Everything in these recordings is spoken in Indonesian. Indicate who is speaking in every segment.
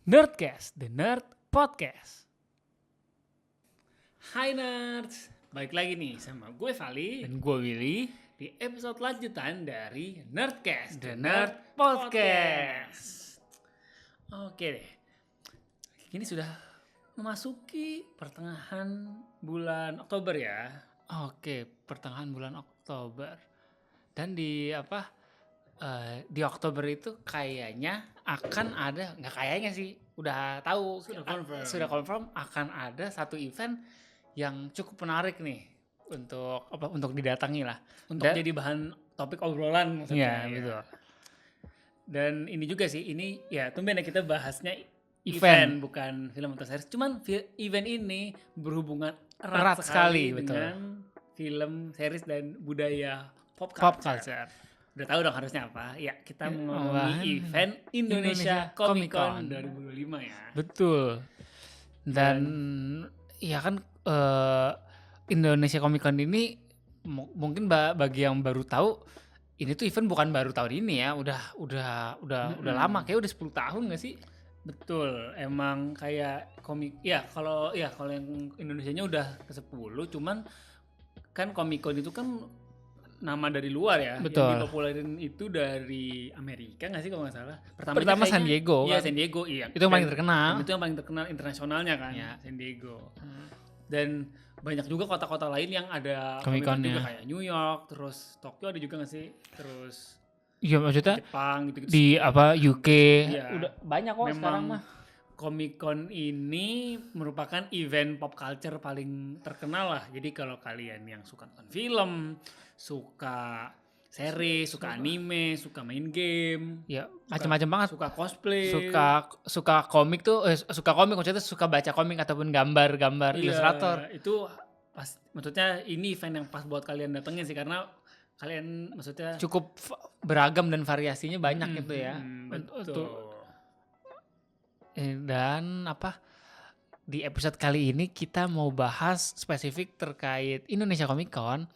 Speaker 1: Nerdcast, The Nerd Podcast. Hai Nerds, balik lagi nih sama gue Vali
Speaker 2: Dan gue Willy.
Speaker 1: di episode lanjutan dari Nerdcast,
Speaker 2: The Nerd Podcast.
Speaker 1: Oke deh, kini sudah memasuki pertengahan bulan Oktober ya.
Speaker 2: Oke, pertengahan bulan Oktober. Dan di di Oktober itu kayaknya akan ada, nggak kayaknya sih, udah tahu, sudah confirm akan ada satu event yang cukup menarik nih untuk didatangi lah.
Speaker 1: Untuk jadi bahan topik obrolan maksudnya.
Speaker 2: Iya, betul.
Speaker 1: Dan ini juga sih, ini ya tumben ya kita bahasnya
Speaker 2: Event.
Speaker 1: bukan film atau series. Cuman event ini berhubungan
Speaker 2: Erat sekali,
Speaker 1: dengan film, series dan budaya pop
Speaker 2: Pop
Speaker 1: culture.
Speaker 2: culture.
Speaker 1: Udah tahu dong harusnya apa? Ya, kita
Speaker 2: Ya,
Speaker 1: ngomongin event Indonesia Comic Con 2025 ya.
Speaker 2: Betul. Dan ya kan Indonesia Comic Con ini mungkin bagi yang baru tahu, ini tuh event bukan baru tahun ini ya, udah lama, kayak udah 10 tahun gak sih?
Speaker 1: Betul, emang kayak komik ya kalau yang Indonesianya udah ke-10, cuman kan Comic Con itu kan nama dari luar ya.
Speaker 2: Betul.
Speaker 1: Yang dipopulerin itu dari Amerika nggak sih kalau nggak salah.
Speaker 2: Pertama San Diego
Speaker 1: Iya,
Speaker 2: kan?
Speaker 1: San Diego, iya.
Speaker 2: Itu yang paling
Speaker 1: Dan
Speaker 2: terkenal.
Speaker 1: itu yang paling terkenal internasionalnya kan,
Speaker 2: Ya.
Speaker 1: San Diego. Dan banyak juga kota-kota lain yang ada
Speaker 2: Comic
Speaker 1: Comic Con
Speaker 2: Con-nya.
Speaker 1: juga, kayak New York, terus Tokyo ada juga nggak sih? Terus
Speaker 2: Iya, maksudnya
Speaker 1: Jepang gitu-gitu.
Speaker 2: di UK
Speaker 1: Iya.
Speaker 2: udah banyak kok sekarang mah.
Speaker 1: Comic Con ini merupakan event pop culture paling terkenal lah. Jadi kalau kalian yang suka nonton film, suka series, suka anime, suka main game,
Speaker 2: Ya, macam-macam banget.
Speaker 1: suka cosplay,
Speaker 2: Suka komik tuh, suka komik maksudnya suka baca komik ataupun gambar
Speaker 1: iya,
Speaker 2: ilustrator.
Speaker 1: itu pas, maksudnya ini event yang pas buat kalian datengin sih, karena kalian maksudnya
Speaker 2: Cukup beragam dan variasinya banyak gitu ya.
Speaker 1: betul.
Speaker 2: Dan di episode kali ini kita mau bahas spesifik terkait Indonesia Comic Con.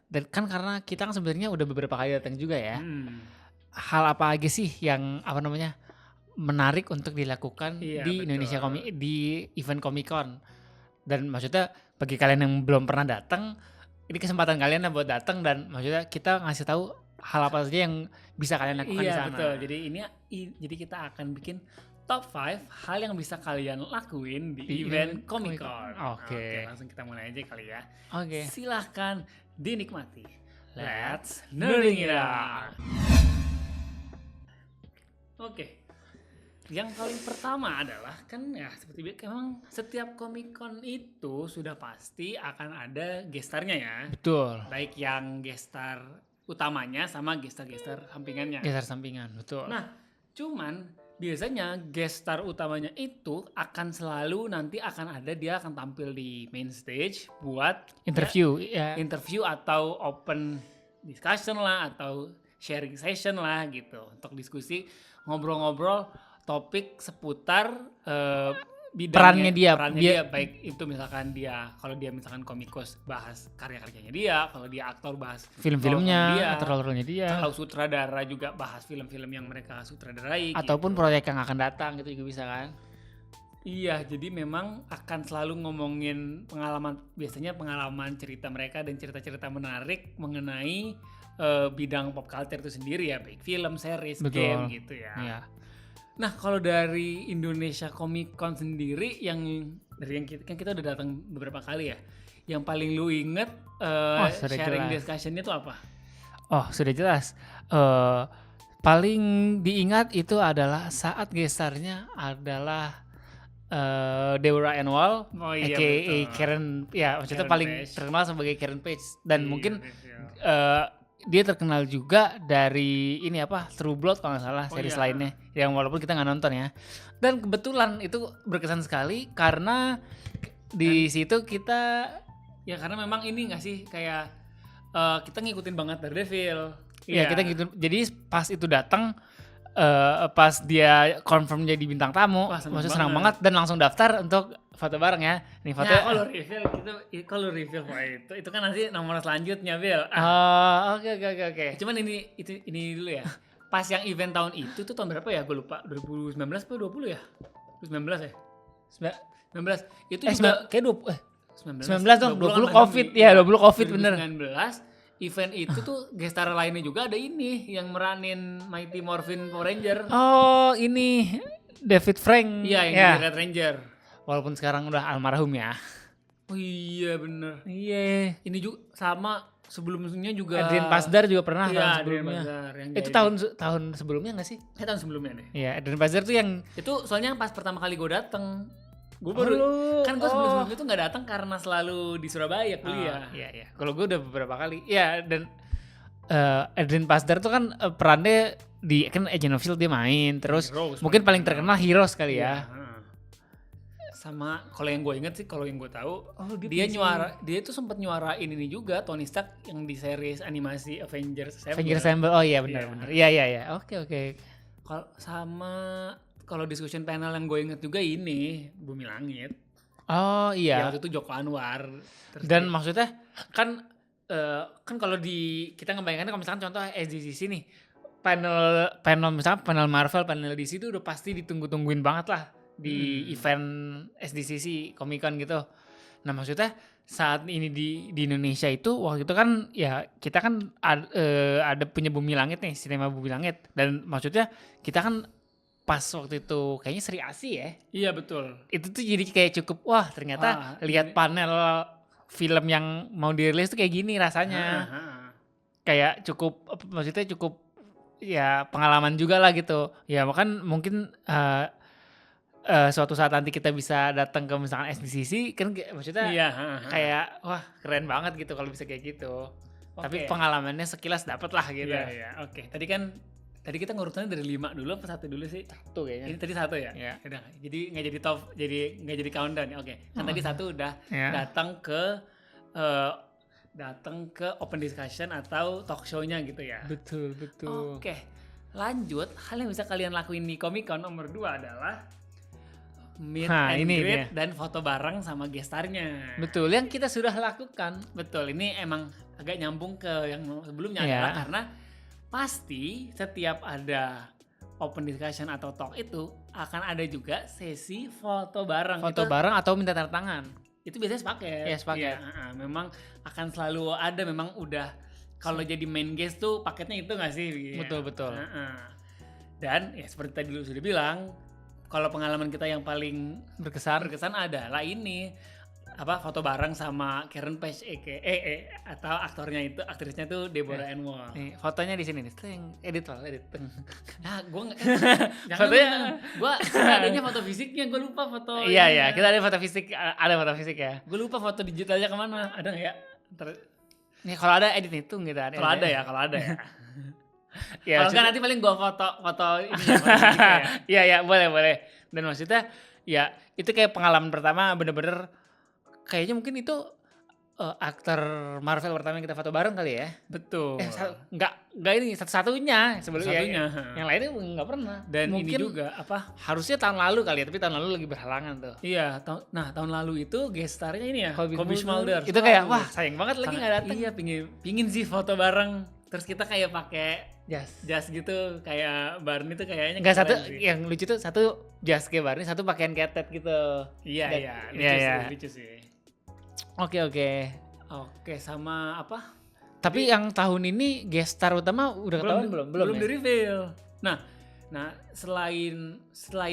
Speaker 2: Dan kan karena kita kan sebenarnya udah beberapa kali datang juga ya. Hal apa aja sih yang menarik untuk dilakukan
Speaker 1: Iya,
Speaker 2: di
Speaker 1: betul.
Speaker 2: Indonesia di event Comic Con. Dan maksudnya bagi kalian yang belum pernah datang, ini kesempatan kalian lah buat datang, dan maksudnya kita ngasih tahu hal apa saja yang bisa kalian lakukan di
Speaker 1: Iya,
Speaker 2: sana.
Speaker 1: betul. Jadi kita akan bikin top 5 hal yang bisa kalian lakuin di event Comic Con.
Speaker 2: Oke.
Speaker 1: Langsung kita mulai aja kali ya.
Speaker 2: Oke.
Speaker 1: Silahkan dinikmati.
Speaker 2: Let's
Speaker 1: nerding it out. Oke. Yang paling pertama adalah kan ya seperti biasa, memang setiap Comic Con itu sudah pasti akan ada gestarnya ya.
Speaker 2: Betul.
Speaker 1: Baik yang gestar utamanya sama gestar-gestar sampingannya.
Speaker 2: Geser sampingan, betul.
Speaker 1: Nah, cuman biasanya gestar utamanya itu akan selalu nanti dia akan tampil di main stage buat
Speaker 2: Interview,
Speaker 1: ya,
Speaker 2: ya.
Speaker 1: interview atau open discussion lah, atau sharing session lah gitu, untuk diskusi, ngobrol-ngobrol topik seputar
Speaker 2: Perannya dia.
Speaker 1: baik itu misalkan kalau dia misalkan komikus bahas karya-karyanya dia, kalau dia aktor bahas
Speaker 2: Film-filmnya,
Speaker 1: role-role
Speaker 2: atau role-nya dia.
Speaker 1: kalau sutradara juga bahas film-film yang mereka sutradarai
Speaker 2: Ataupun
Speaker 1: gitu.
Speaker 2: proyek yang akan datang gitu juga bisa kan.
Speaker 1: Iya, jadi memang akan selalu ngomongin biasanya pengalaman cerita mereka dan cerita-cerita menarik mengenai bidang pop culture itu sendiri ya, baik film, series,
Speaker 2: Betul.
Speaker 1: game gitu ya.
Speaker 2: Iya.
Speaker 1: Nah, kalau dari Indonesia Comic Con sendiri yang kita udah datang beberapa kali ya, yang paling lu inget sharing discussion-nya itu apa?
Speaker 2: Oh, sudah jelas. Paling diingat itu adalah saat gestarnya adalah Deborah Anwar,
Speaker 1: Oh iya,
Speaker 2: aka
Speaker 1: betul.
Speaker 2: Karen, ya maksudnya
Speaker 1: Karen
Speaker 2: paling
Speaker 1: Page.
Speaker 2: terkenal sebagai Karen Page, dan
Speaker 1: Iya,
Speaker 2: mungkin
Speaker 1: betul.
Speaker 2: dia terkenal juga dari ini True Blood kalau nggak salah, series
Speaker 1: iya.
Speaker 2: lainnya yang walaupun kita nggak nonton ya. Dan kebetulan itu berkesan sekali karena di situ kita
Speaker 1: Ya karena memang ini nggak sih kayak kita ngikutin banget Daredevil.
Speaker 2: ya kita gitu. Jadi pas itu datang, pas dia confirm jadi bintang tamu,
Speaker 1: Wah, seneng
Speaker 2: maksudnya senang
Speaker 1: banget.
Speaker 2: banget, dan langsung daftar untuk foto bareng ya. Nih foto.
Speaker 1: Nah, kalau reveal itu kan nanti nomor selanjutnya, Bill.
Speaker 2: Oke.
Speaker 1: Cuman ini dulu ya. pas yang event tahun itu tuh tahun berapa ya? Gue lupa. 2019 atau 20 ya? 2019 ya? 19. Itu juga
Speaker 2: kayak 19 dong, 20
Speaker 1: kan
Speaker 2: COVID.
Speaker 1: pandemi.
Speaker 2: Ya, 20 COVID bener.
Speaker 1: 2019 event itu tuh gestar lainnya juga ada ini yang meranin Mighty Morphin Power Ranger.
Speaker 2: Oh, ini David Frank.
Speaker 1: Iya, yang jadi Red Ranger.
Speaker 2: Walaupun sekarang udah almarhum ya.
Speaker 1: Oh iya bener.
Speaker 2: Iya.
Speaker 1: Ini juga sama sebelumnya juga.
Speaker 2: Adrian Pasdar juga pernah
Speaker 1: iya,
Speaker 2: tahun sebelumnya.
Speaker 1: Pasdar,
Speaker 2: Itu tahun sebelumnya nggak sih?
Speaker 1: Tahun sebelumnya deh.
Speaker 2: Iya, Adrian Pasdar tuh yang
Speaker 1: itu soalnya pas pertama kali gue dateng. Gue baru kan gue sebelum itu nggak datang karena selalu di Surabaya kuliah.
Speaker 2: Iya. Kalau gue udah beberapa kali. Iya, dan Adrian Pasdar tuh kan perannya di kan Agent of Shield dia main. Terus
Speaker 1: Heroes,
Speaker 2: mungkin paling terkenal Heroes kali ya.
Speaker 1: Sama kalau yang gue inget sih, kalau yang gue tahu dia tuh sempat nyuarain ini juga Tony Stark yang di series animasi Avengers
Speaker 2: Assemble. Oh iya benar. Iya. Oke.
Speaker 1: Kalau discussion panel yang gue inget juga ini Bumi Langit.
Speaker 2: Oh iya.
Speaker 1: Yang waktu itu Joko Anwar.
Speaker 2: Dan maksudnya kan kalau kita ngebayangkan kalau misalkan contoh SDCC nih, panel misalnya panel Marvel, panel DC itu udah pasti ditunggu-tungguin banget lah di event SDCC Comic Con gitu. Nah maksudnya saat ini di Indonesia itu waktu itu kan ya kita kan ada punya Bumi Langit nih, sinema Bumi Langit, dan maksudnya kita kan pas waktu itu kayaknya Sri Asih ya.
Speaker 1: Iya betul.
Speaker 2: Itu tuh jadi kayak cukup wah ternyata lihat panel film yang mau dirilis tuh kayak gini rasanya. Kayak maksudnya cukup ya pengalaman juga lah gitu. Ya kan mungkin suatu saat nanti kita bisa datang ke misalkan SDCC kan maksudnya kayak wah keren banget gitu kalau bisa kayak gitu. Tapi pengalamannya sekilas dapet lah gitu.
Speaker 1: Iya. Oke. Tadi kita ngurutannya dari 5 dulu apa 1 dulu sih?
Speaker 2: 1 kayaknya.
Speaker 1: Ini tadi 1 ya?
Speaker 2: Iya.
Speaker 1: Udah, jadi nggak jadi top, nggak jadi countdown. Oke. Kan tadi 1 udah datang ke open discussion atau talk show-nya gitu ya.
Speaker 2: Betul.
Speaker 1: Oke. Lanjut, hal yang bisa kalian lakuin di Comic Con nomor 2 adalah meet and greet dan foto bareng sama gestarnya.
Speaker 2: Betul, yang kita sudah lakukan.
Speaker 1: Betul, ini emang agak nyambung ke yang sebelumnya adalah karena pasti setiap ada open discussion atau talk itu akan ada juga sesi foto bareng.
Speaker 2: Bareng atau minta tanda tangan.
Speaker 1: Itu biasanya sepaket.
Speaker 2: Iya, sepaket.
Speaker 1: Ya, memang akan selalu ada, memang udah kalau jadi main guest tuh paketnya itu nggak sih?
Speaker 2: Betul.
Speaker 1: Dan ya seperti tadi lu sudah bilang, kalau pengalaman kita yang paling berkesan adalah ini foto bareng sama Karen Page atau aktrisnya tuh Deborah Ann Woll.
Speaker 2: Nih, fotonya di sini nih. Edit.
Speaker 1: Nah, fotonya gue adanya foto fisiknya, gue lupa foto.
Speaker 2: Iya, kita ada foto fisik, ya.
Speaker 1: Gue lupa foto digitalnya kemana, ada nggak ya?
Speaker 2: Nih kalau ada edit itu gitu.
Speaker 1: Kalau ada ya. Ya, kalau nggak nanti paling gue foto ini.
Speaker 2: Iya, boleh. Dan maksudnya ya itu kayak pengalaman pertama bener-bener. Kayaknya mungkin itu aktor Marvel pertama yang kita foto bareng kali ya.
Speaker 1: Betul.
Speaker 2: Enggak ini satu-satunya sebelumnya. Yang lainnya enggak pernah.
Speaker 1: Dan mungkin ini juga
Speaker 2: harusnya tahun lalu kali ya, tapi tahun lalu lagi berhalangan tuh.
Speaker 1: Iya, tahun lalu itu guest starnya ini ya, Kobe Schmulder.
Speaker 2: Itu kayak wah sayang banget lagi enggak datang.
Speaker 1: Iya, pingin sih foto bareng. Terus kita kayak pakai jas gitu, kayak Barney tuh kayaknya
Speaker 2: enggak satu sih. Yang lucu tuh satu jas kayak Barney, satu pakaian ketet gitu.
Speaker 1: Iya, lucu sih.
Speaker 2: Oke,
Speaker 1: sama apa?
Speaker 2: Tapi yang tahun ini guest star utama udah ketahuan belum
Speaker 1: di reveal. Nah, selain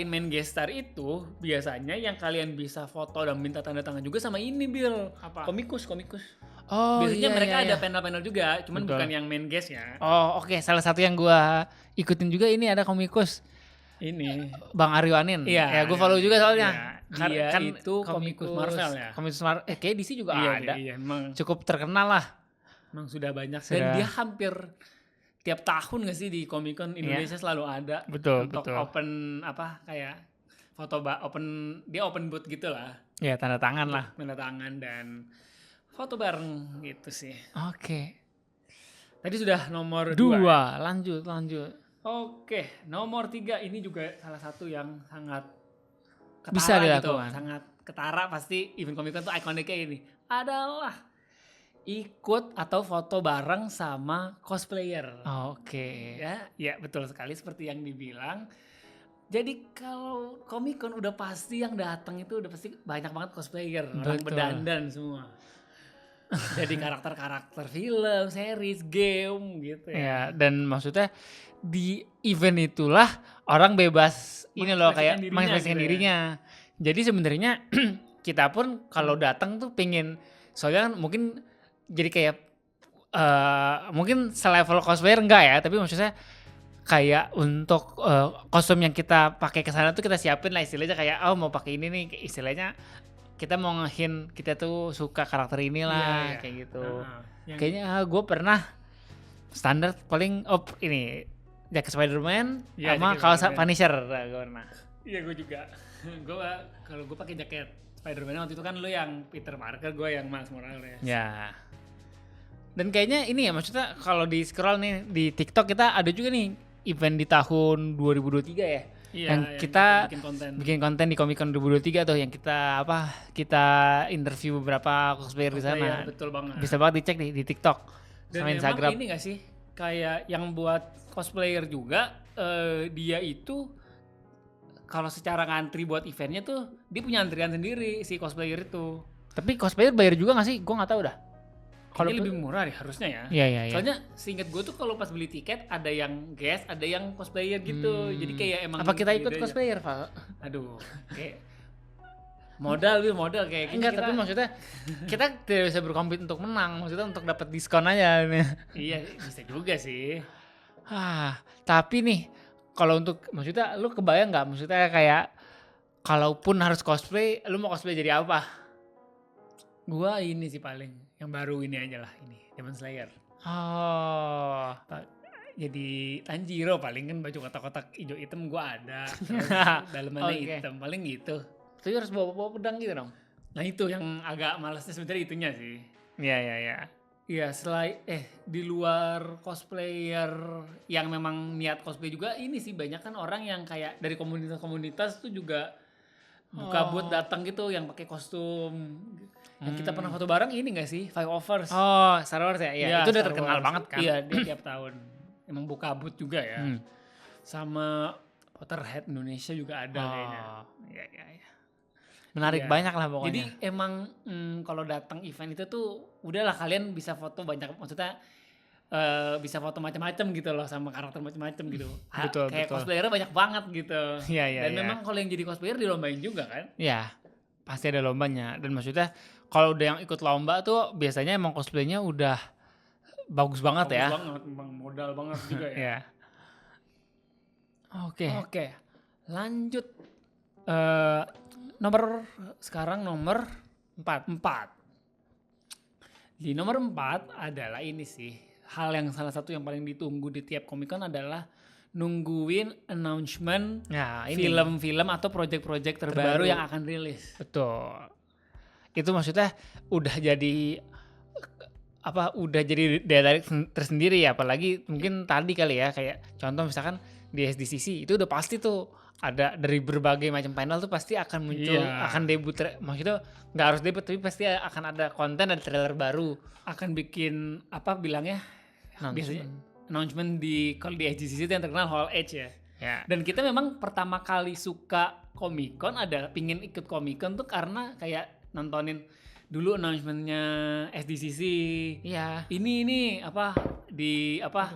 Speaker 1: main guest star itu, biasanya yang kalian bisa foto dan minta tanda tangan juga sama ini, Bill.
Speaker 2: Apa?
Speaker 1: Komikus.
Speaker 2: Oh,
Speaker 1: biasanya mereka ada panel-panel juga, cuman bukan yang main guest ya.
Speaker 2: Oh, oke. Salah satu yang gua ikutin juga ini ada komikus.
Speaker 1: Ini
Speaker 2: Bang Aryo Anin.
Speaker 1: Iya,
Speaker 2: gue follow juga soalnya.
Speaker 1: Dia kan itu komikus Marvel ya.
Speaker 2: Komikus Marvel. Kayak DC juga ada.
Speaker 1: Iya, emang
Speaker 2: cukup terkenal lah.
Speaker 1: Emang sudah banyak. Dan dia hampir tiap tahun nggak sih di Comic Con Indonesia selalu ada.
Speaker 2: Betul.
Speaker 1: Open kayak foto dia open booth gitu lah.
Speaker 2: Ya tanda tangan lah.
Speaker 1: Tanda tangan dan foto bareng gitu sih.
Speaker 2: Oke.
Speaker 1: Tadi sudah nomor 2.
Speaker 2: Lanjut.
Speaker 1: Oke, nomor 3 ini juga salah satu yang sangat ketara
Speaker 2: bisa dilakukan.
Speaker 1: Sangat ketara, pasti event Comic Con tuh ikoniknya ini adalah ikut atau foto bareng sama cosplayer.
Speaker 2: Oke.
Speaker 1: Ya betul sekali seperti yang dibilang. Jadi kalau Comic Con udah pasti yang datang itu udah pasti banyak banget cosplayer, orang
Speaker 2: Betul.
Speaker 1: berdandan semua. Jadi karakter-karakter film, series, game gitu
Speaker 2: Ya,
Speaker 1: ya.
Speaker 2: dan maksudnya di event itulah orang bebas ini loh kayak
Speaker 1: Mengekspresikan dirinya
Speaker 2: mengekspresikan
Speaker 1: gitu ya.
Speaker 2: dirinya. Jadi sebenarnya kita pun kalau datang tuh pengen, soalnya kan mungkin jadi kayak mungkin selevel cosplayer enggak ya, tapi maksudnya kayak untuk kostum yang kita pakai ke sana tuh kita siapin lah istilahnya kayak oh mau pakai ini nih istilahnya kita mau ngehin kita tuh suka karakter inilah
Speaker 1: Iya.
Speaker 2: kayak gitu.
Speaker 1: Yang
Speaker 2: Kayaknya gue pernah standar paling ini jaket Spider-Man
Speaker 1: Iya,
Speaker 2: sama
Speaker 1: jaket
Speaker 2: kaos
Speaker 1: Spider-Man.
Speaker 2: Punisher gue pernah.
Speaker 1: Iya gue juga. Kalau gue pakai jaket Spider-Man waktu itu kan lu yang Peter Parker, gue yang Miles Morales.
Speaker 2: Ya. Dan kayaknya ini ya maksudnya kalau di scroll nih di TikTok kita ada juga nih event di tahun 2023 ya.
Speaker 1: Iya,
Speaker 2: yang kita
Speaker 1: bikin konten
Speaker 2: di Comic Con 2023 tuh yang kita kita interview beberapa cosplayer di sana.
Speaker 1: Betul banget.
Speaker 2: Bisa banget dicek nih di TikTok
Speaker 1: Dan
Speaker 2: sama
Speaker 1: memang
Speaker 2: Instagram.
Speaker 1: ini gak sih kayak yang buat cosplayer juga dia itu kalau secara ngantri buat eventnya tuh dia punya antrian sendiri si cosplayer itu.
Speaker 2: Tapi cosplayer bayar juga gak sih? Gue nggak tahu dah.
Speaker 1: Kalau lebih murah deh harusnya ya.
Speaker 2: Iya.
Speaker 1: Soalnya seingat gue tuh kalau pas beli tiket ada yang guest, ada yang cosplayer gitu. Jadi kayak emang
Speaker 2: apa kita ikut
Speaker 1: beda aja.
Speaker 2: cosplayer, Val?
Speaker 1: Aduh, kayak modal kayak gini
Speaker 2: Enggak,
Speaker 1: kita.
Speaker 2: tapi maksudnya kita tidak bisa berkompet untuk menang, maksudnya untuk dapat diskon aja.
Speaker 1: Iya, bisa juga sih.
Speaker 2: Tapi nih kalau untuk maksudnya lu kebayang nggak maksudnya kayak kalaupun harus cosplay, lu mau cosplay jadi apa?
Speaker 1: Gua ini sih paling yang baru ini aja lah ini, Demon Slayer.
Speaker 2: Oh,
Speaker 1: Jadi Tanjiro paling kan baju kotak-kotak hijau hitam gua ada. Terus dalamannya
Speaker 2: Oke.
Speaker 1: hitam paling gitu.
Speaker 2: tapi harus bawa pedang gitu dong?
Speaker 1: Nah itu yang agak malasnya sebenarnya itunya sih.
Speaker 2: Iya.
Speaker 1: Iya selain di luar cosplayer yang memang niat cosplay juga ini sih banyak kan orang yang kayak dari komunitas-komunitas tuh juga buka buat datang gitu yang pakai kostum. Yang kita pernah foto bareng ini gak sih? Five Overs.
Speaker 2: Oh, Star Wars ya? Iya, itu udah
Speaker 1: Star
Speaker 2: terkenal
Speaker 1: Wars.
Speaker 2: banget kan?
Speaker 1: Iya, dia tiap tahun. Emang buka booth juga ya. Sama Potterhead Indonesia juga ada kayaknya.
Speaker 2: Iya. Menarik
Speaker 1: Iya.
Speaker 2: banyak lah pokoknya.
Speaker 1: Jadi emang kalau datang event itu tuh udahlah kalian bisa foto banyak, maksudnya bisa foto macam-macam gitu loh sama karakter macam-macam gitu.
Speaker 2: Betul,
Speaker 1: Kayak
Speaker 2: betul.
Speaker 1: cosplayernya banyak banget gitu.
Speaker 2: Iya.
Speaker 1: Dan memang kalau yang jadi cosplayer dilombain juga kan?
Speaker 2: Ya, pasti ada lombanya. Dan maksudnya kalau udah yang ikut lomba tuh biasanya emang cosplaynya udah bagus banget ya.
Speaker 1: Bagus banget, memang modal banget juga ya.
Speaker 2: Iya. Oke.
Speaker 1: Oke, lanjut. Sekarang nomor 4. Di nomor 4 adalah ini sih. Hal yang salah satu yang paling ditunggu di tiap Comic Con adalah nungguin announcement
Speaker 2: Nah, ini
Speaker 1: film-film atau project-project terbaru yang akan rilis.
Speaker 2: betul. Itu maksudnya udah jadi udah jadi daya tarik tersendiri ya, apalagi mungkin tadi kali ya kayak contoh misalkan di SDCC itu udah pasti tuh ada dari berbagai macam panel tuh pasti akan muncul,
Speaker 1: Iya.
Speaker 2: akan debut, maksudnya nggak harus debut tapi pasti akan ada konten, ada trailer baru.
Speaker 1: Akan bikin apa bilangnya?
Speaker 2: Announcement.
Speaker 1: Biasanya announcement di kalau di SDCC itu yang terkenal Hall H ya.
Speaker 2: Ya.
Speaker 1: Dan kita memang pertama kali suka Comic Con adalah pingin ikut Comic Con tuh karena kayak nontonin dulu announcementnya SDCC.
Speaker 2: Iya.
Speaker 1: Ini apa di apa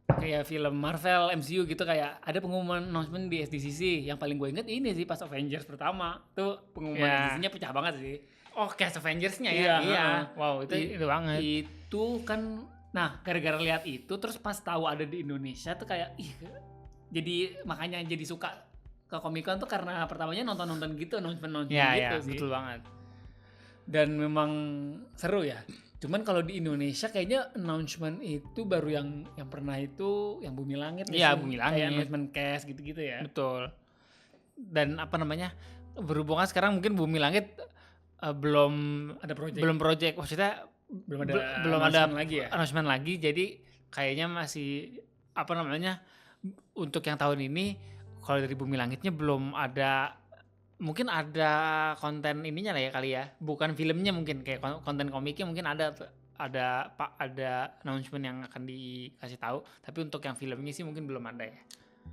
Speaker 1: kayak film Marvel MCU gitu kayak ada pengumuman announcement di SDCC. Yang paling gue inget ini sih pas Avengers pertama tuh pengumuman
Speaker 2: Ya.
Speaker 1: SDCC-nya pecah banget sih.
Speaker 2: Oh, cast Avengers-nya ya.
Speaker 1: Iya,
Speaker 2: Iya.
Speaker 1: heeh.
Speaker 2: Wow, itu banget.
Speaker 1: Itu kan nah gara-gara lihat itu terus pas tahu ada di Indonesia tuh kayak jadi makanya jadi suka ke Comic Con tuh karena pertamanya nonton gitu announcement gitu
Speaker 2: Iya,
Speaker 1: sih.
Speaker 2: betul banget.
Speaker 1: Dan memang seru ya. Cuman kalau di Indonesia kayaknya announcement itu baru yang pernah itu yang Bumi Langit.
Speaker 2: Iya,
Speaker 1: sih?
Speaker 2: Bumi
Speaker 1: Kayak
Speaker 2: Langit.
Speaker 1: announcement cast gitu-gitu ya.
Speaker 2: Betul. Dan apa namanya? Berhubungan sekarang mungkin Bumi Langit belum
Speaker 1: Ada project.
Speaker 2: project, maksudnya
Speaker 1: Belum ada
Speaker 2: announcement
Speaker 1: lagi ya.
Speaker 2: announcement lagi, jadi kayaknya masih apa namanya, untuk yang tahun ini kalau dari Bumi Langitnya belum ada, mungkin ada konten ininya lah ya kali ya, bukan filmnya mungkin kayak konten komiknya mungkin ada ada announcement yang akan dikasih tahu, tapi untuk yang filmnya sih mungkin belum ada ya.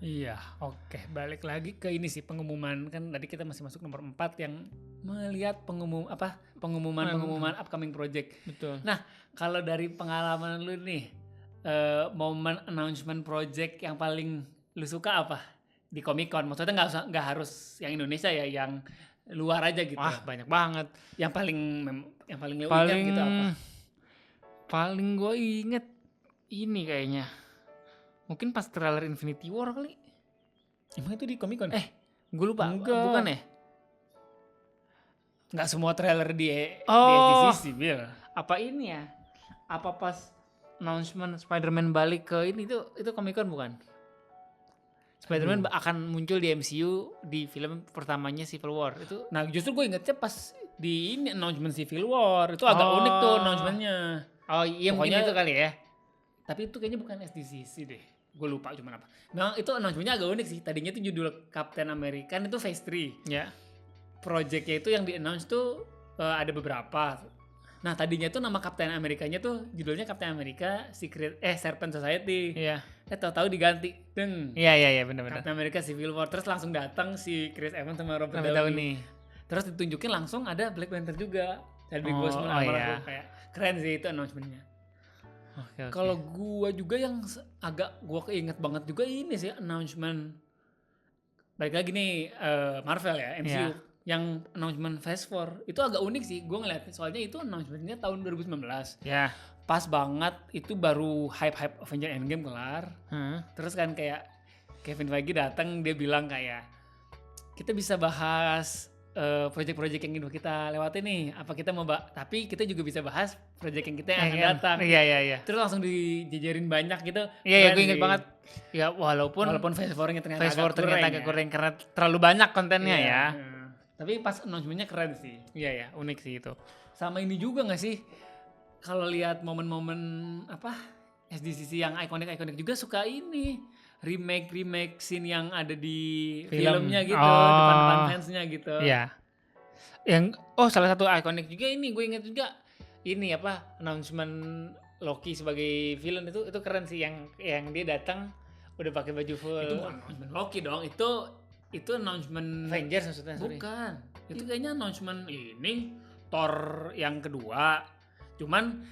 Speaker 1: Iya, oke. Balik lagi ke ini sih pengumuman, kan tadi kita masih masuk nomor 4 yang melihat pengumuman upcoming project.
Speaker 2: Betul.
Speaker 1: Nah, kalau dari pengalaman lu nih, momen announcement project yang paling lu suka apa di Comic Con? Maksudnya nggak harus yang Indonesia ya, yang luar aja gitu.
Speaker 2: Wah, banyak banget.
Speaker 1: Yang paling lu ingat gitu apa?
Speaker 2: Paling gue inget ini kayaknya. Mungkin pas trailer Infinity War kali.
Speaker 1: Emang itu di Comic Con?
Speaker 2: Gue lupa.
Speaker 1: Enggak.
Speaker 2: Bukan ya?
Speaker 1: Nggak semua trailer di
Speaker 2: Oh.
Speaker 1: SDCC, Bill.
Speaker 2: Apa ini ya? Apa pas announcement Spider-Man balik ke ini itu Comic Con bukan? Spider-Man akan muncul di MCU di film pertamanya Civil War itu.
Speaker 1: Nah, justru gue ingetnya pas di ini announcement Civil War. Itu agak unik tuh announcementnya.
Speaker 2: Oh iya, mungkin
Speaker 1: Pokoknya-
Speaker 2: itu kali ya.
Speaker 1: Tapi itu kayaknya bukan SDCC deh. Gue lupa cuman apa. Memang itu announcementnya agak unik sih. Tadinya itu judul Captain America, itu Phase 3.
Speaker 2: Ya.
Speaker 1: Projectnya itu yang di-announce tuh ada beberapa. Nah, tadinya tuh nama Captain Amerikanya tuh judulnya Captain America Serpent Society.
Speaker 2: Iya.
Speaker 1: Tahu-tahu diganti.
Speaker 2: Iya benar-benar.
Speaker 1: Captain America Civil War. Terus langsung datang si Chris Evans sama Robert
Speaker 2: Robert
Speaker 1: Downey.
Speaker 2: Downey.
Speaker 1: Terus ditunjukin langsung ada Black Panther juga. Chadwick
Speaker 2: Oh,
Speaker 1: Boseman
Speaker 2: oh
Speaker 1: sama
Speaker 2: iya.
Speaker 1: aku kayak keren sih itu announcementnya.
Speaker 2: Oke.
Speaker 1: Kalau gua juga yang agak gua keinget banget juga ini sih announcement. Balik lagi nih Marvel ya, MCU.
Speaker 2: Iya.
Speaker 1: Yang announcement Phase 4 itu agak unik sih gua ngeliatnya. Soalnya itu announcementnya tahun 2019.
Speaker 2: Ya.
Speaker 1: Pas banget itu baru hype Avengers Endgame kelar.
Speaker 2: Hmm.
Speaker 1: Terus kan kayak Kevin Feige datang, dia bilang kayak kita bisa bahas project-project yang udah kita lewatin nih. Apa kita mau tapi kita juga bisa bahas project yang kita yang akan datang.
Speaker 2: Iya.
Speaker 1: Terus langsung dijejerin banyak gitu.
Speaker 2: Iya,
Speaker 1: Keren
Speaker 2: gue inget
Speaker 1: sih.
Speaker 2: banget. Ya walaupun
Speaker 1: Phase 4-nya ternyata
Speaker 2: Phase 4
Speaker 1: agak
Speaker 2: ternyata
Speaker 1: kurang
Speaker 2: agak
Speaker 1: ya.
Speaker 2: kurang karena terlalu banyak kontennya
Speaker 1: Iya,
Speaker 2: ya.
Speaker 1: Tapi pas announcement-nya keren sih.
Speaker 2: Iya, unik sih itu.
Speaker 1: Sama ini juga gak sih? Kalau lihat momen-momen SDCC yang ikonik-ikonik juga suka ini. Remake scene yang ada di filmnya gitu,
Speaker 2: Oh.
Speaker 1: depan fansnya gitu.
Speaker 2: Iya. Salah satu ikonik juga ini gue inget juga ini announcement Loki sebagai villain itu keren sih yang dia datang udah pakai baju full.
Speaker 1: Itu bukan announcement Loki dong, itu announcement
Speaker 2: Avengers maksudnya, sorry.
Speaker 1: bukan. Itu kayaknya announcement ini Thor yang kedua. Cuman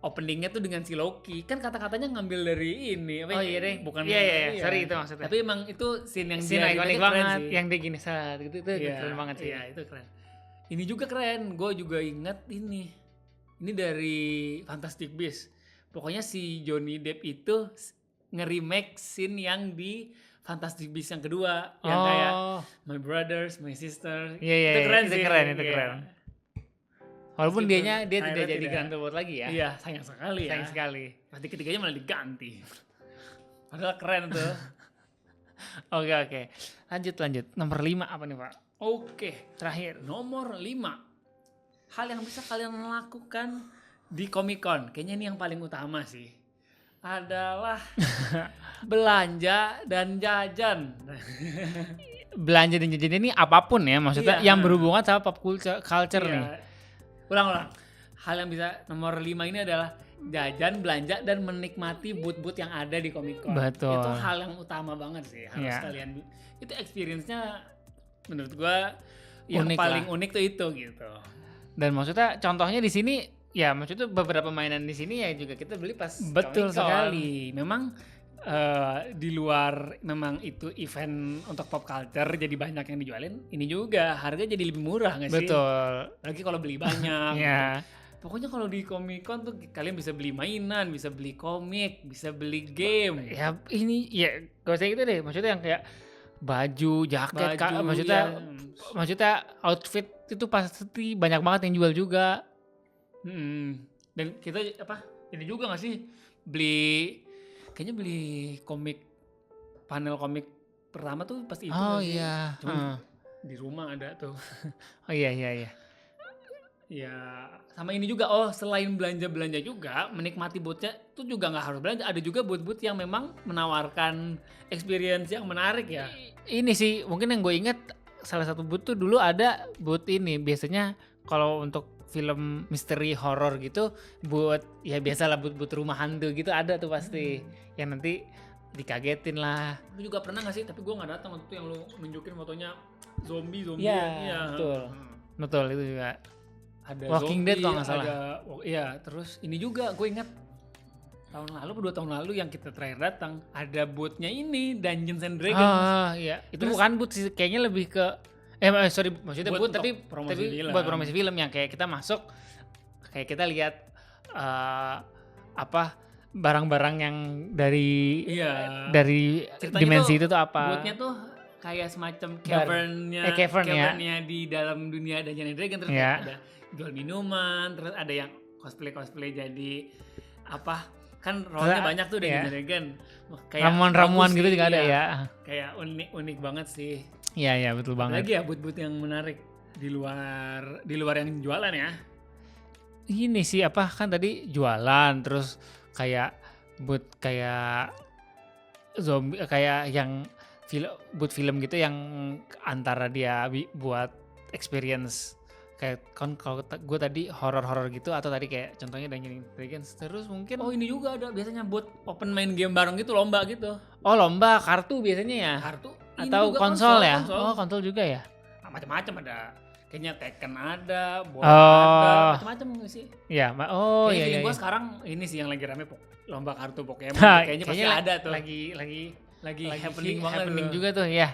Speaker 1: openingnya tuh dengan si Loki. Kan kata-katanya ngambil dari ini.
Speaker 2: Oh iya deh.
Speaker 1: Bukan.
Speaker 2: Iya. Sorry itu maksudnya.
Speaker 1: Tapi emang itu scene yang
Speaker 2: Scene
Speaker 1: dia
Speaker 2: ikonik
Speaker 1: gitu keren
Speaker 2: banget
Speaker 1: sih.
Speaker 2: yang dia gini saat gitu itu
Speaker 1: Iya,
Speaker 2: keren banget sih.
Speaker 1: Iya, itu keren. Ini juga keren. Gue juga inget ini. Ini dari Fantastic Beasts. Pokoknya si Johnny Depp itu nge-remake scene yang di Fantastic Beasts yang kedua. Yang kayak My Brothers, My Sister.
Speaker 2: Iya,
Speaker 1: itu keren
Speaker 2: itu
Speaker 1: sih.
Speaker 2: keren, itu
Speaker 1: Iya.
Speaker 2: keren. Walaupun
Speaker 1: Meskipun
Speaker 2: dia tidak
Speaker 1: trailer
Speaker 2: jadi
Speaker 1: tidak.
Speaker 2: Grand Award lagi ya.
Speaker 1: Iya, sayang sekali ya.
Speaker 2: Sayang sekali.
Speaker 1: Pasti ketiganya malah diganti. Padahal keren tuh.
Speaker 2: Oke. Lanjut. Nomor 5 apa nih, Pak?
Speaker 1: Oke, terakhir nomor 5. Hal yang bisa kalian lakukan di Comic Con. Kayaknya ini yang paling utama sih. Adalah belanja dan jajan.
Speaker 2: Belanja dan jajan ini apapun ya, maksudnya
Speaker 1: Iya.
Speaker 2: yang berhubungan sama pop culture nih.
Speaker 1: Iya. Ulang. Hal yang bisa nomor 5 ini adalah jajan, belanja, dan menikmati booth-booth yang ada di Comic Con.
Speaker 2: Betul.
Speaker 1: Itu hal yang utama banget sih. Harus
Speaker 2: Iya.
Speaker 1: kalian. Itu experience-nya menurut gua yang
Speaker 2: Unik
Speaker 1: paling
Speaker 2: lah.
Speaker 1: unik tuh itu gitu.
Speaker 2: Dan maksudnya contohnya di sini ya maksudnya beberapa mainan di sini ya juga kita beli pas
Speaker 1: Betul
Speaker 2: Comic-Con.
Speaker 1: sekali. Memang di luar memang itu event untuk pop culture jadi banyak yang dijualin. Ini juga harga jadi lebih murah nggak sih?
Speaker 2: Betul.
Speaker 1: Lagi kalau beli banyak.
Speaker 2: Ya.
Speaker 1: Pokoknya kalau di Comic Con tuh kalian bisa beli mainan, bisa beli komik, bisa beli game.
Speaker 2: Ya ini ya gak usah gitu deh. Maksudnya yang kayak baju, jaket, maksudnya outfit itu pasti banyak banget yang jual juga.
Speaker 1: Dan kita ini juga nggak sih kayaknya beli komik, panel komik pertama tuh pas itu nggak sih?
Speaker 2: Iya.
Speaker 1: Cuman di rumah ada tuh.
Speaker 2: Oh iya.
Speaker 1: Ya sama ini juga selain belanja juga menikmati booth-nya tuh juga nggak harus belanja, ada juga booth-booth yang memang menawarkan experience yang menarik ya.
Speaker 2: Ini sih mungkin yang gue inget salah satu booth tuh dulu ada booth ini biasanya kalau untuk film misteri horor gitu buat ya biasalah buat rumah hantu gitu ada tuh pasti. Yang nanti dikagetin lah.
Speaker 1: Lu juga pernah gak sih? Tapi gue gak datang waktu itu yang lu nunjukin fotonya zombie.
Speaker 2: Iya, betul. Betul itu juga.
Speaker 1: Ada
Speaker 2: Walking
Speaker 1: zombie,
Speaker 2: Dead kalau nggak salah.
Speaker 1: Iya, terus ini juga gue ingat tahun lalu, 2 tahun lalu yang kita terakhir datang ada bootnya ini Dungeons and Dragons.
Speaker 2: Iya. Itu
Speaker 1: Terus-
Speaker 2: bukan boot sih, kayaknya lebih ke sorry maksudnya
Speaker 1: Buat
Speaker 2: boot tapi
Speaker 1: promosi film.
Speaker 2: buat promosi film yang kayak kita masuk kayak kita lihat apa barang-barang yang dari
Speaker 1: Iya.
Speaker 2: dari
Speaker 1: Ceritanya
Speaker 2: dimensi
Speaker 1: tuh,
Speaker 2: itu tuh apa?
Speaker 1: Bootnya tuh kayak semacam cavern-nya,
Speaker 2: cavern ya.
Speaker 1: cavern-nya di dalam dunia Dungeons and Dragons. Terus
Speaker 2: Iya.
Speaker 1: ada jual minuman, terus ada yang cosplay jadi apa? Kan role-nya banyak tuh Dungeons
Speaker 2: Iya.
Speaker 1: and Dragons. Wah, kayak
Speaker 2: Ramuan-ramuan
Speaker 1: bagus
Speaker 2: gitu
Speaker 1: sih,
Speaker 2: juga ada
Speaker 1: iya.
Speaker 2: ya.
Speaker 1: Kayak unik banget sih.
Speaker 2: Iya betul banget.
Speaker 1: Lagi ya boot-boot yang menarik di luar yang jualan ya.
Speaker 2: Ini sih apa kan tadi jualan terus kayak boot kayak zombie kayak yang boot film gitu yang antara dia buat experience kayak kan kalau gue tadi horor-horor gitu atau tadi kayak contohnya Dungeons and Dragons terus mungkin
Speaker 1: Oh ini juga ada biasanya buat open main game bareng gitu, lomba gitu.
Speaker 2: lomba kartu biasanya ya
Speaker 1: Kartu ini
Speaker 2: atau
Speaker 1: juga
Speaker 2: konsol ya
Speaker 1: konsol.
Speaker 2: oh konsol juga ya
Speaker 1: Macam-macam ada. Kayaknya Tekken ada, bola
Speaker 2: Oh.
Speaker 1: ada, macam-macam nggak sih?
Speaker 2: iya
Speaker 1: Kayaknya
Speaker 2: iya
Speaker 1: feeling
Speaker 2: iya
Speaker 1: gua sekarang ini sih yang lagi rame lomba kartu Pokemon.
Speaker 2: Hah,
Speaker 1: Kayaknya pasti ada tuh.
Speaker 2: lagi
Speaker 1: happening banget
Speaker 2: happening
Speaker 1: tuh.
Speaker 2: juga tuh ya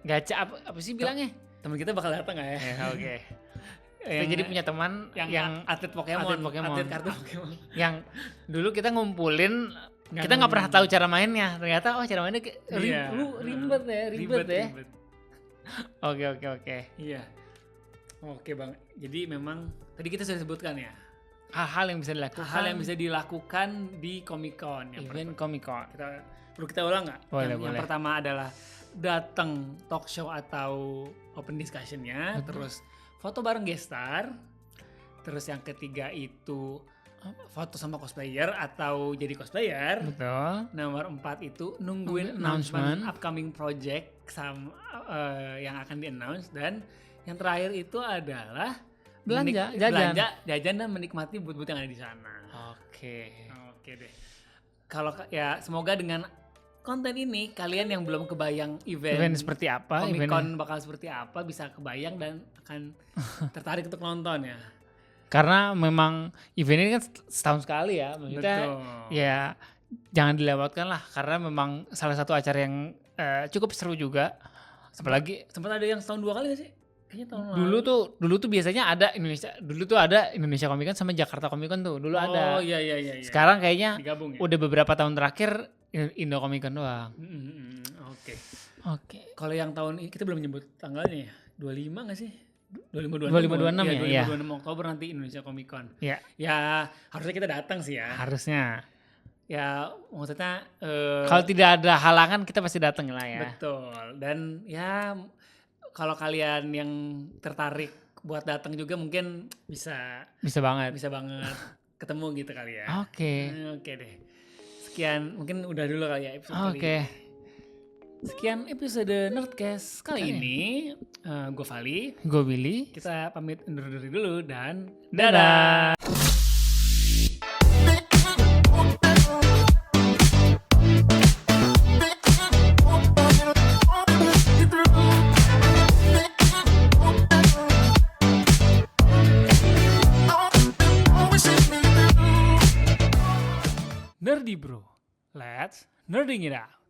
Speaker 2: gacha apa sih bilangnya
Speaker 1: Temen kita bakal datang nggak ya?
Speaker 2: ya oke kita
Speaker 1: Yang-
Speaker 2: jadi punya teman
Speaker 1: yang atlet Pokemon,
Speaker 2: atlet Pokemon.
Speaker 1: atlet kartu Pokemon.
Speaker 2: yang dulu kita ngumpulin
Speaker 1: Nggak
Speaker 2: kita nggak pernah
Speaker 1: ngumpulin.
Speaker 2: tahu cara mainnya ternyata cara mainnya
Speaker 1: Iya.
Speaker 2: ribet ya ribet ya
Speaker 1: Ribet.
Speaker 2: oke
Speaker 1: Iya. Oke bang. Jadi memang tadi kita sudah sebutkan ya
Speaker 2: hal-hal yang bisa dilakukan
Speaker 1: hal yang bisa dilakukan di Comic Con. Yang
Speaker 2: event Comic Con
Speaker 1: perlu kita ulang nggak?
Speaker 2: Boleh,
Speaker 1: Yang
Speaker 2: boleh.
Speaker 1: pertama adalah datang talk show atau open discussion-nya,
Speaker 2: Betul.
Speaker 1: terus foto bareng guest star, terus yang ketiga itu foto sama cosplayer atau jadi cosplayer.
Speaker 2: betul
Speaker 1: Nomor 4 itu nungguin
Speaker 2: Announcement.
Speaker 1: announcement upcoming project sama yang akan di-announce, dan yang terakhir itu adalah
Speaker 2: Belanja,
Speaker 1: jajan dan menikmati booth-booth yang ada di sana.
Speaker 2: oke
Speaker 1: Oke deh. Kalau ya semoga dengan konten ini kalian yang belum kebayang
Speaker 2: event seperti apa
Speaker 1: Comic
Speaker 2: eventnya?
Speaker 1: Con bakal seperti apa bisa kebayang dan akan tertarik untuk nonton ya.
Speaker 2: Karena memang event ini kan setahun sekali ya maksudnya
Speaker 1: Betul.
Speaker 2: ya jangan dilewatkan lah karena memang salah satu acara yang cukup seru juga apalagi
Speaker 1: Sempat ada yang setahun 2 kali gak sih? Kayaknya tahun lalu.
Speaker 2: dulu tuh biasanya ada Indonesia Comic Con sama Jakarta Comic Con tuh dulu ada.
Speaker 1: Oh iya.
Speaker 2: Sekarang kayaknya
Speaker 1: digabung ya.
Speaker 2: udah beberapa tahun terakhir Indo Comic Con doang.
Speaker 1: Oke.
Speaker 2: Oke.
Speaker 1: Kalau yang tahun ini kita belum nyebut tanggalnya ya. 25 gak sih? 25
Speaker 2: 25, 26 ya?
Speaker 1: 25 Oktober nanti Indonesia Comic Con.
Speaker 2: Ya,
Speaker 1: Ya harusnya kita datang sih ya.
Speaker 2: harusnya.
Speaker 1: Ya maksudnya
Speaker 2: Kalau tidak ada halangan kita pasti datang lah ya.
Speaker 1: betul. Dan ya kalau kalian yang tertarik buat datang juga mungkin bisa
Speaker 2: Bisa banget.
Speaker 1: ketemu gitu kali ya.
Speaker 2: Oke.
Speaker 1: Oke deh. Sekian mungkin udah dulu kali ya episode kali
Speaker 2: Oke.
Speaker 1: ini. Sekian episode Nerdcast kali ini. Gue Vali.
Speaker 2: Gue Billy.
Speaker 1: Kita pamit undur diri dulu dan
Speaker 2: Dadah.
Speaker 1: Nerdy Bro. Let's nerding it out.